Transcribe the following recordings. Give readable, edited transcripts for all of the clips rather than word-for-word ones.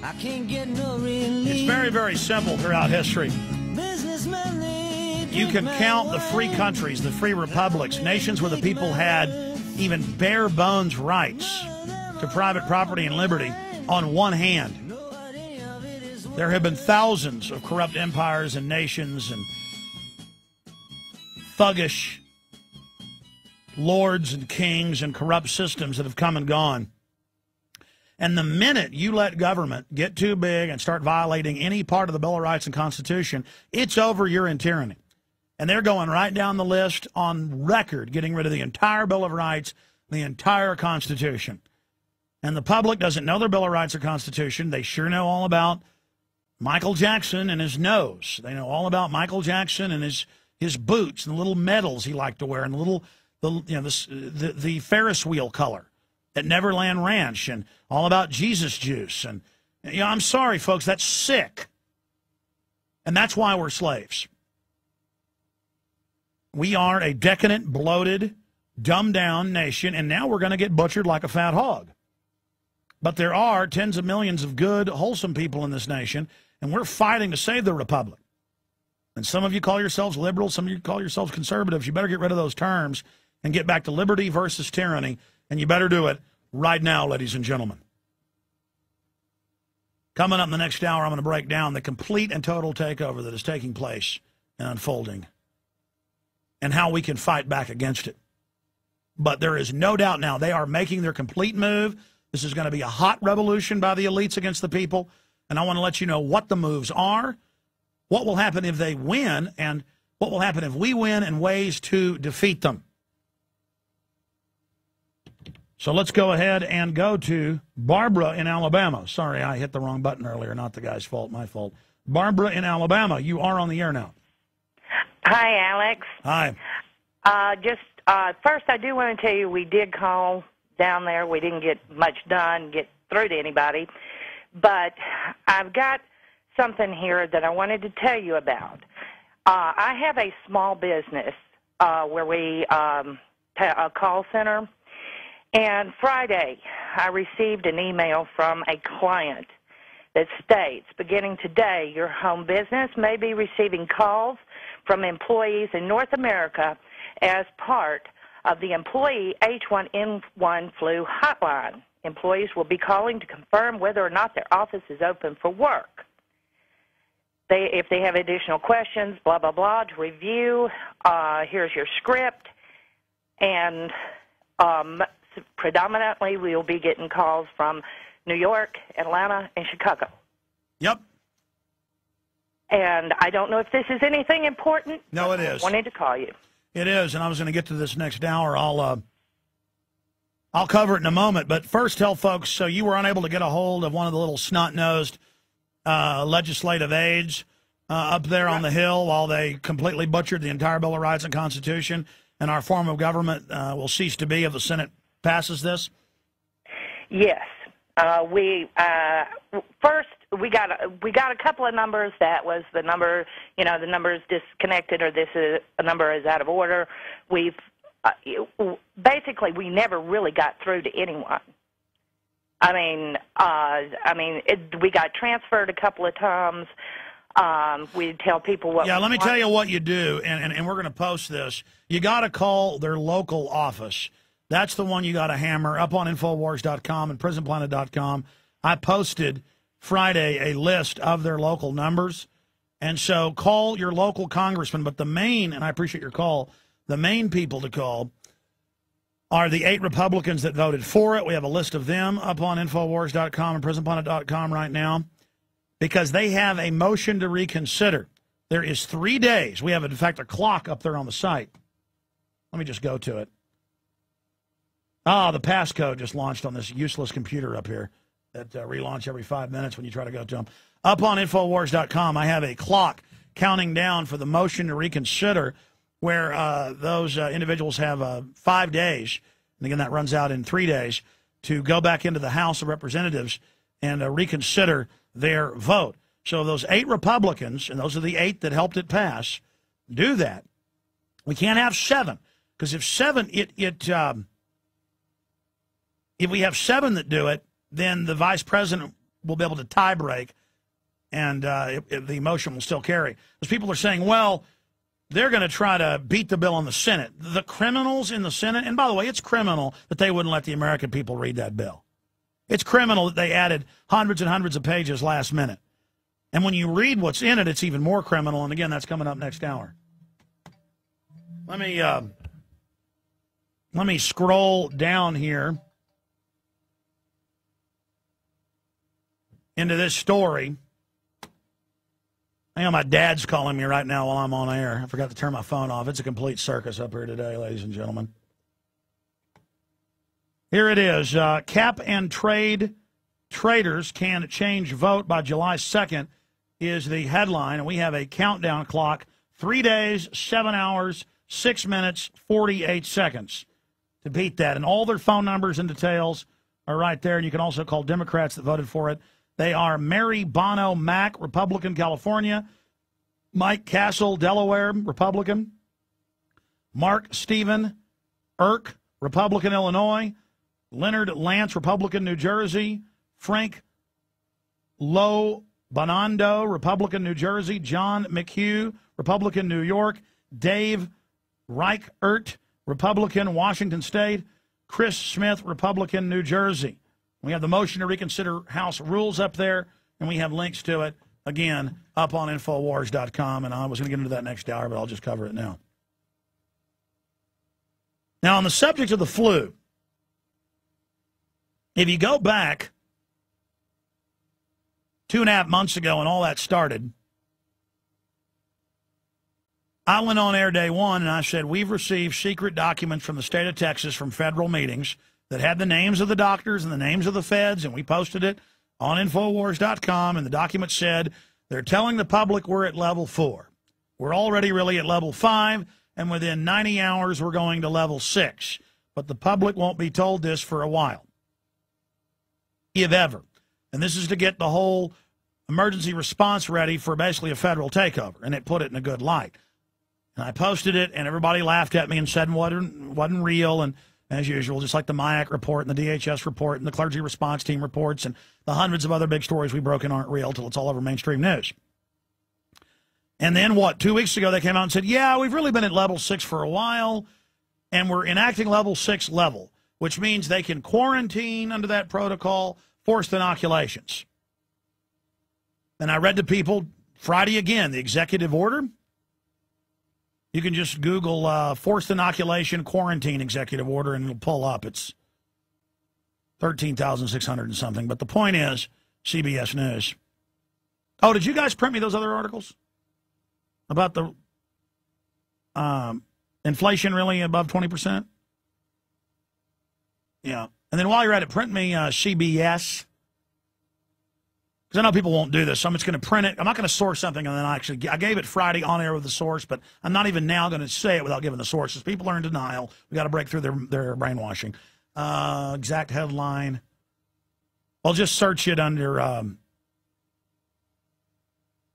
I can't get no relief. It's very, very simple throughout history. You can count the free countries, the free republics, nations where the people had even bare bones rights to private property and liberty on one hand. There have been thousands of corrupt empires and nations and thuggish lords and kings and corrupt systems that have come and gone. And the minute you let government get too big and start violating any part of the Bill of Rights and Constitution, it's over, you're in tyranny. And they're going right down the list on record, getting rid of the entire Bill of Rights, the entire Constitution. And the public doesn't know their Bill of Rights or Constitution. They sure know all about Michael Jackson and his nose. They know all about Michael Jackson and his boots and the little medals he liked to wear and the Ferris wheel color at Neverland Ranch and all about Jesus juice. And I'm sorry, folks, that's sick. And that's why we're slaves. We are a decadent, bloated, dumbed-down nation, and now we're going to get butchered like a fat hog. But there are tens of millions of good, wholesome people in this nation, and we're fighting to save the republic. And some of you call yourselves liberals, some of you call yourselves conservatives. You better get rid of those terms and get back to liberty versus tyranny, and you better do it right now, ladies and gentlemen. Coming up in the next hour, I'm going to break down the complete and total takeover that is taking place and unfolding and how we can fight back against it. But there is no doubt now they are making their complete move. This is going to be a hot revolution by the elites against the people. And I want to let you know what the moves are, what will happen if they win, and what will happen if we win, and ways to defeat them. So let's go ahead and go to Barbara in Alabama. Sorry, I hit the wrong button earlier. Not the guy's fault, my fault. Barbara in Alabama, you are on the air now. Hi, Alex. Hi. First, I do want to tell you we did call down there. We didn't get much done, get through to anybody. But I've got something here that I wanted to tell you about. I have a small business where we a call center. And Friday, I received an email from a client that states, beginning today, your home business may be receiving calls from employees in North America as part of the employee H1N1 flu hotline. Employees will be calling to confirm whether or not their office is open for work. If they have additional questions, blah, blah, blah, to review, here's your script. And predominantly we will be getting calls from New York, Atlanta, and Chicago. Yep. And I don't know if this is anything important. No, it is. I wanted to call you. It is, and I was going to get to this next hour. I'll cover it in a moment. But first, tell folks, so you were unable to get a hold of one of the little snot-nosed legislative aides up there on the Hill while they completely butchered the entire Bill of Rights and Constitution, and our form of government will cease to be if the Senate passes this? Yes. First we got a couple of numbers. That was the number, the number is disconnected, or this is a number is out of order. We've basically we never really got through to anyone. We got transferred a couple of times. We tell people what. Yeah, let me tell you what you do, and we're going to post this. You got to call their local office. That's the one you got to hammer up on Infowars.com and PrisonPlanet.com. I posted Friday a list of their local numbers. And so call your local congressman. But the main, and I appreciate your call, the main people to call are the 8 Republicans that voted for it. We have a list of them up on Infowars.com and PrisonPlanet.com right now because they have a motion to reconsider. There is 3 days. We have, in fact, a clock up there on the site. Let me just go to it. The passcode just launched on this useless computer up here that relaunch every 5 minutes when you try to go to them. Up on Infowars.com, I have a clock counting down for the motion to reconsider where those individuals have 5 days, and again, that runs out in 3 days, to go back into the House of Representatives and reconsider their vote. So those 8 Republicans, and those are the 8 that helped it pass, do that. We can't have 7, because if 7, if we have 7 that do it, then the vice president will be able to tie break, and the emotion will still carry. Because people are saying, well, they're going to try to beat the bill in the Senate. The criminals in the Senate, and by the way, it's criminal that they wouldn't let the American people read that bill. It's criminal that they added hundreds and hundreds of pages last minute. And when you read what's in it, it's even more criminal. And again, that's coming up next hour. Let me scroll down here into this story. I know my dad's calling me right now while I'm on air. I forgot to turn my phone off. It's a complete circus up here today, ladies and gentlemen. Here it is. Cap and trade traders can change vote by July 2nd is the headline. And we have a countdown clock. 3 days, 7 hours, 6 minutes, 48 seconds to beat that. And all their phone numbers and details are right there. And you can also call Democrats that voted for it. They are Mary Bono Mack, Republican, California. Mike Castle, Delaware, Republican. Mark Stephen Irk, Republican, Illinois. Leonard Lance, Republican, New Jersey. Frank Lo Bonando, Republican, New Jersey. John McHugh, Republican, New York. Dave Reichert, Republican, Washington State. Chris Smith, Republican, New Jersey. We have the motion to reconsider House rules up there, and we have links to it, again, up on Infowars.com. And I was going to get into that next hour, but I'll just cover it now. Now, on the subject of the flu, if you go back 2.5 months ago when all that started, I went on air day one and I said, we've received secret documents from the state of Texas from federal meetings that had the names of the doctors and the names of the feds, and we posted it on Infowars.com, and the document said they're telling the public we're at level 4. We're already really at level 5, and within 90 hours we're going to level 6. But the public won't be told this for a while, if ever. And this is to get the whole emergency response ready for basically a federal takeover, and it put it in a good light. And I posted it, and everybody laughed at me and said it wasn't real, and as usual, just like the MIAC report and the DHS report and the clergy response team reports and the hundreds of other big stories we broke in aren't real till it's all over mainstream news. And then 2 weeks ago they came out and said, yeah, we've really been at level 6 for a while, and we're enacting level 6 level, which means they can quarantine under that protocol, forced inoculations. And I read to people Friday again, the executive order. You can just Google forced inoculation quarantine executive order, and it'll pull up. It's 13,600 and something. But the point is, CBS News. Oh, did you guys print me those other articles about the inflation really above 20%? Yeah. And then while you're at it, print me CBS. Because I know people won't do this, so I'm just going to print it. I'm not going to source something, and then I gave it Friday on air with the source, but I'm not even now going to say it without giving the sources. People are in denial. We got to break through their brainwashing. Exact headline. I'll just search it under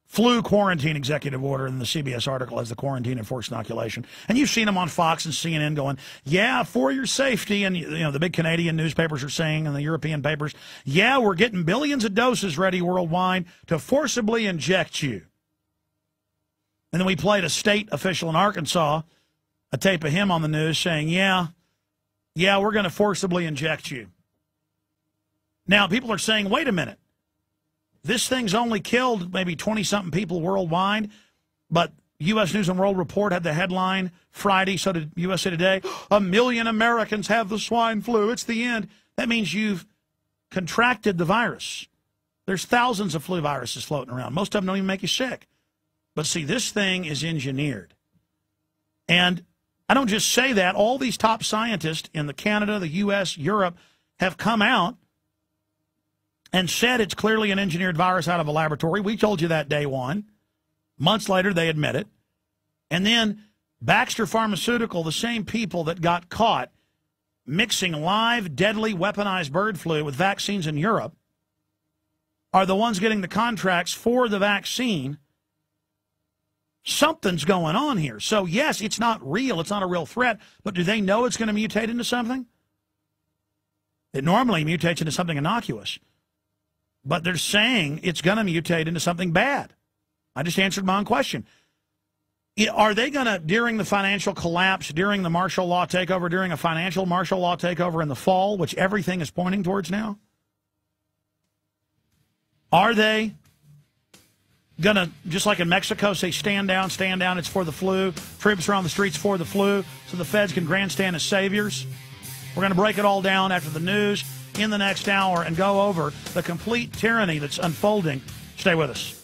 flu quarantine executive order, and the CBS article has the quarantine and forced inoculation. And you've seen them on Fox and CNN going, yeah, for your safety. And, the big Canadian newspapers are saying, and the European papers, yeah, we're getting billions of doses ready worldwide to forcibly inject you. And then we played a state official in Arkansas, a tape of him on the news saying, yeah, we're going to forcibly inject you. Now, people are saying, wait a minute. This thing's only killed maybe 20-something people worldwide, but U.S. News and World Report had the headline Friday, so did USA Today, 1 million Americans have the swine flu. It's the end. That means you've contracted the virus. There's thousands of flu viruses floating around. Most of them don't even make you sick. But see, this thing is engineered. And I don't just say that. All these top scientists in the Canada, the U.S., Europe have come out and said it's clearly an engineered virus out of a laboratory. We told you that day one. Months later, they admit it. And then Baxter Pharmaceutical, the same people that got caught mixing live, deadly, weaponized bird flu with vaccines in Europe, are the ones getting the contracts for the vaccine. Something's going on here. So, yes, it's not real. It's not a real threat. But do they know it's going to mutate into something? It normally mutates into something innocuous. but they're saying it's going to mutate into something bad. I just answered my own question. Are they going to, during the financial collapse, during the martial law takeover, during a financial martial law takeover in the fall, which everything is pointing towards now, are they going to, just like in Mexico, say stand down, it's for the flu, troops are on the streets for the flu, so the feds can grandstand as saviors? We're going to break it all down after the news in the next hour and go over the complete tyranny that's unfolding. Stay with us.